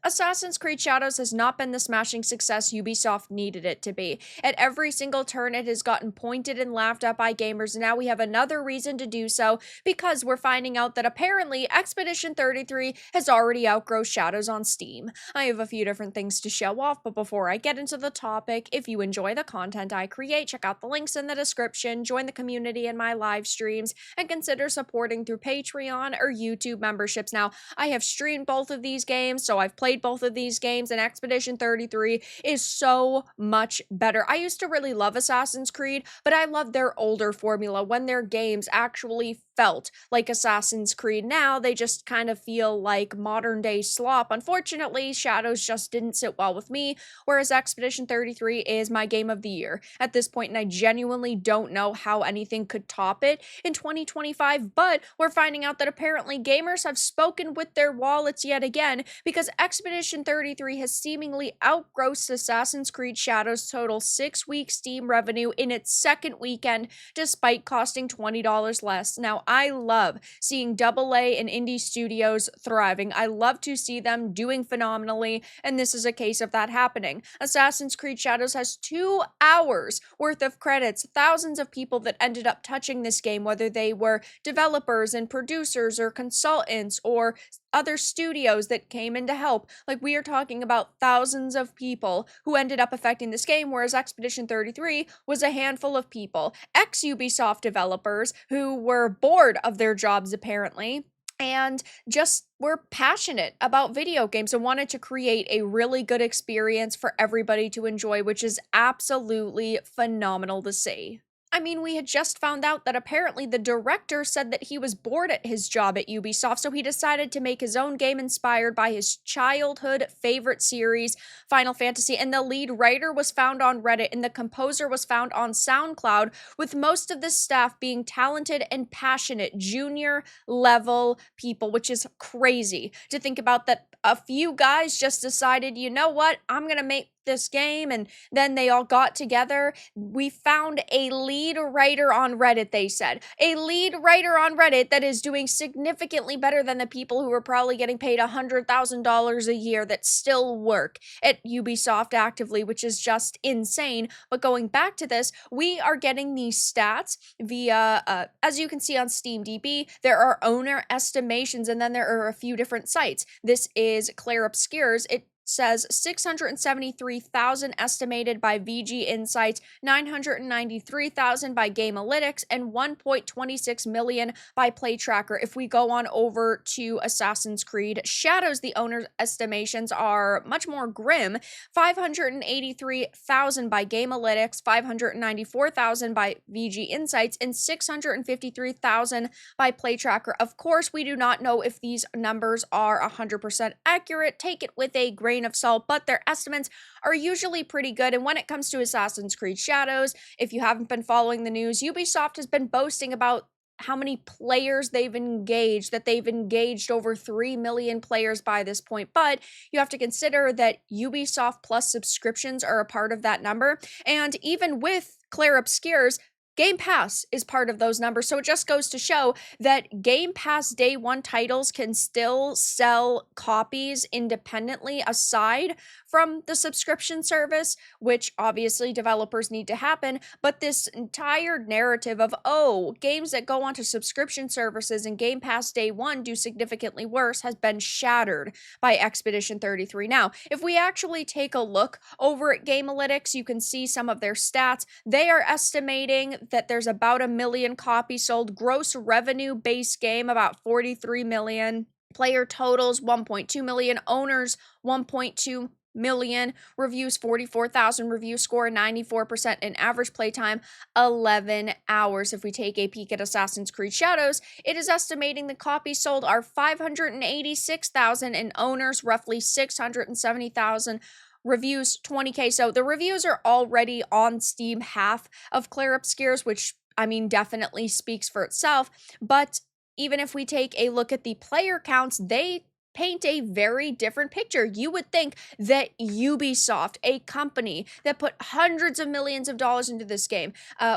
Assassin's Creed Shadows has not been the smashing success Ubisoft needed it to be. At every single turn, it has gotten pointed and laughed at by gamers, and now we have another reason to do so because we're finding out that apparently Expedition 33 has already outgrown Shadows on Steam. I have a few different things to show off, but before I get into the topic, if you enjoy the content I create, check out the links in the description, join the community in my live streams, and consider supporting through Patreon or YouTube memberships. Now, I have streamed both of these games, so I've played both of these games, and Expedition 33 is so much better. I used to really love Assassin's Creed, but I love their older formula when their games actually felt like Assassin's Creed. Now they just kind of feel like modern day slop. Unfortunately, Shadows just didn't sit well with me, whereas Expedition 33 is my game of the year at this point, and I genuinely don't know how anything could top it in 2025, but we're finding out that apparently gamers have spoken with their wallets yet again, because Expedition 33 has seemingly outgrossed Assassin's Creed Shadows' total 6-week Steam revenue in its second weekend, despite costing $20 less. Now, I love seeing AA and indie studios thriving. I love to see them doing phenomenally, and this is a case of that happening. Assassin's Creed Shadows has 2 hours worth of credits, thousands of people that ended up touching this game, whether they were developers and producers or consultants or other studios that came in to help. Like, we are talking about thousands of people who ended up affecting this game, whereas Expedition 33 was a handful of people. Ex-Ubisoft developers who were bored of their jobs, apparently, and just were passionate about video games and wanted to create a really good experience for everybody to enjoy, which is absolutely phenomenal to see. I mean, we had just found out that apparently the director said that he was bored at his job at Ubisoft, so he decided to make his own game inspired by his childhood favorite series, Final Fantasy, and the lead writer was found on Reddit and the composer was found on SoundCloud, with most of the staff being talented and passionate junior level people, which is crazy to think about, that a few guys just decided, you know what, I'm gonna make this game, and then they all got together. We found a lead writer on Reddit, they said. A lead writer on Reddit that is doing significantly better than the people who are probably getting paid $100,000 a year that still work at Ubisoft actively, which is just insane. But going back to this, we are getting these stats via, as you can see on SteamDB, there are owner estimations, and then there are a few different sites. This is Claire Obscures. It says 673,000 estimated by VG Insights, 993,000 by Gamealytics, and 1.26 million by PlayTracker. If we go on over to Assassin's Creed Shadows, the owner's estimations are much more grim. 583,000 by Gamealytics, 594,000 by VG Insights, and 653,000 by PlayTracker. Of course, we do not know if these numbers are 100% accurate. Take it with a grain of salt, but their estimates are usually pretty good. And when it comes to Assassin's Creed Shadows, if you haven't been following the news, Ubisoft has been boasting about how many players they've engaged, that they've engaged over 3 million players by this point. But you have to consider that Ubisoft Plus subscriptions are a part of that number. And even with Claire Obscures, Game Pass is part of those numbers, so it just goes to show that Game Pass Day 1 titles can still sell copies independently aside from the subscription service, which obviously developers need to happen, but this entire narrative of, oh, games that go onto subscription services and Game Pass Day 1 do significantly worse has been shattered by Expedition 33. Now, if we actually take a look over at Gamealytics, you can see some of their stats. They are estimating that there's about 1 million copies sold. Gross revenue base game, about 43 million. Player totals, 1.2 million. Owners, 1.2 million. Reviews, 44,000. Review score, 94%. And average playtime, 11 hours. If we take a peek at Assassin's Creed Shadows, it is estimating the copies sold are 586,000 and owners roughly 670,000. Reviews 20K. So the reviews are already on Steam half of Claire Obscures, which, I mean, definitely speaks for itself. But even if we take a look at the player counts, they paint a very different picture. You would think that Ubisoft, a company that put hundreds of millions of dollars into this game,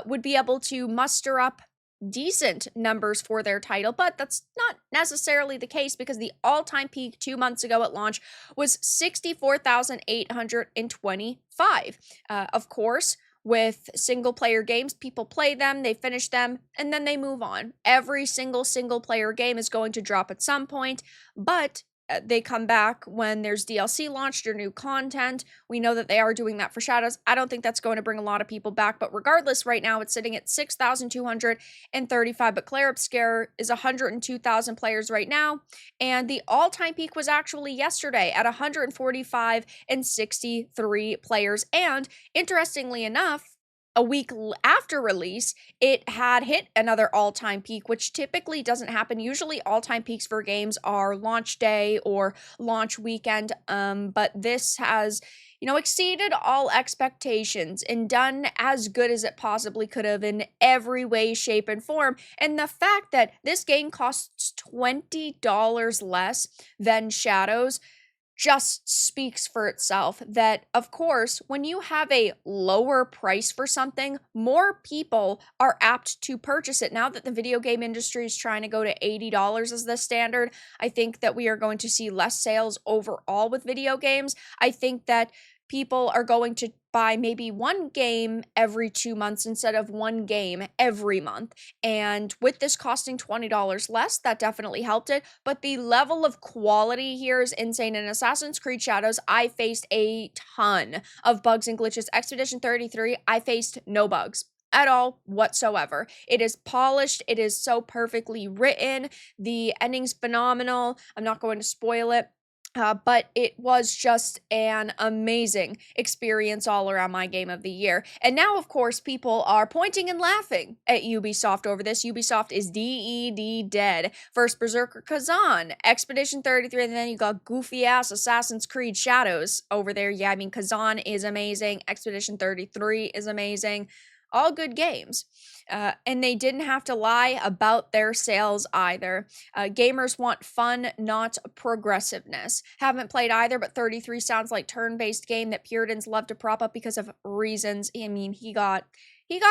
would be able to muster up decent numbers for their title, but that's not necessarily the case because the all-time peak 2 months ago at launch was 64,825. Of course, with single player games, people play them, they finish them, and then they move on. Every single player game is going to drop at some point, but they come back when there's DLC launched or new content. We know that they are doing that for Shadows. I don't think that's going to bring a lot of people back, but regardless, right now it's sitting at 6,235, but Claire Obscure is 102,000 players right now, and the all-time peak was actually yesterday at 145 and 63 players, and interestingly enough, a week after release, it had hit another all-time peak, which typically doesn't happen. Usually all-time peaks for games are launch day or launch weekend, but this has, exceeded all expectations and done as good as it possibly could have in every way, shape, and form. And the fact that this game costs $20 less than Shadows just speaks for itself. That, of course, when you have a lower price for something, more people are apt to purchase it. Now that the video game industry is trying to go to $80 as the standard, I think that we are going to see less sales overall with video games. I think that people are going to buy maybe one game every 2 months instead of one game every month. And with this costing $20 less, that definitely helped it. But the level of quality here is insane. In Assassin's Creed Shadows, I faced a ton of bugs and glitches. Expedition 33, I faced no bugs at all whatsoever. It is polished. It is so perfectly written. The ending's phenomenal. I'm not going to spoil it. But it was just an amazing experience all around my game of the year. And now, of course, people are pointing and laughing at Ubisoft over this. Ubisoft is DED dead. First Berserker Kazan, Expedition 33, and then you got goofy-ass Assassin's Creed Shadows over there. Yeah, I mean, Kazan is amazing. Expedition 33 is amazing. All good games. And they didn't have to lie about their sales either. Gamers want fun, not progressiveness. Haven't played either, but 33 sounds like turn-based game that Puritans love to prop up because of reasons. I mean, he got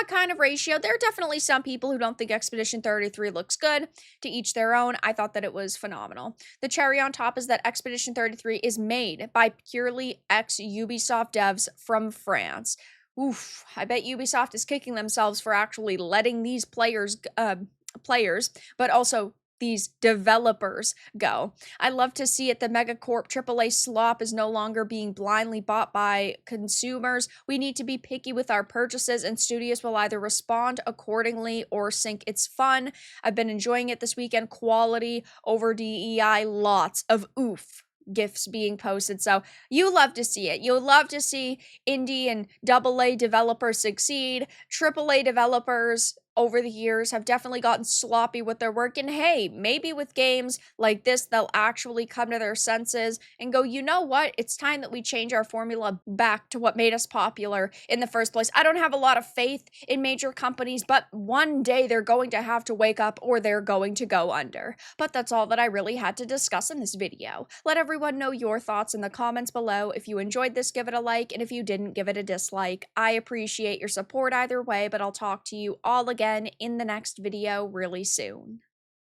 kind of ratio. There are definitely some people who don't think Expedition 33 looks good. To each their own. I thought that it was phenomenal. The cherry on top is that Expedition 33 is made by purely ex-Ubisoft devs from France. Oof, I bet Ubisoft is kicking themselves for actually letting these players, but also these developers go. I love to see it. The Megacorp AAA slop is no longer being blindly bought by consumers. We need to be picky with our purchases, and studios will either respond accordingly or sink its fun. I've been enjoying it this weekend. Quality over DEI, lots of oof GIFs being posted. So you love to see it. You'll love to see indie and AA developers succeed. AAA developers over the years have definitely gotten sloppy with their work. And hey, maybe with games like this, they'll actually come to their senses and go, you know what? It's time that we change our formula back to what made us popular in the first place. I don't have a lot of faith in major companies, but one day they're going to have to wake up or they're going to go under. But that's all that I really had to discuss in this video. Let everyone know your thoughts in the comments below. If you enjoyed this, give it a like, and if you didn't, give it a dislike. I appreciate your support either way, but I'll talk to you all again in the next video really soon.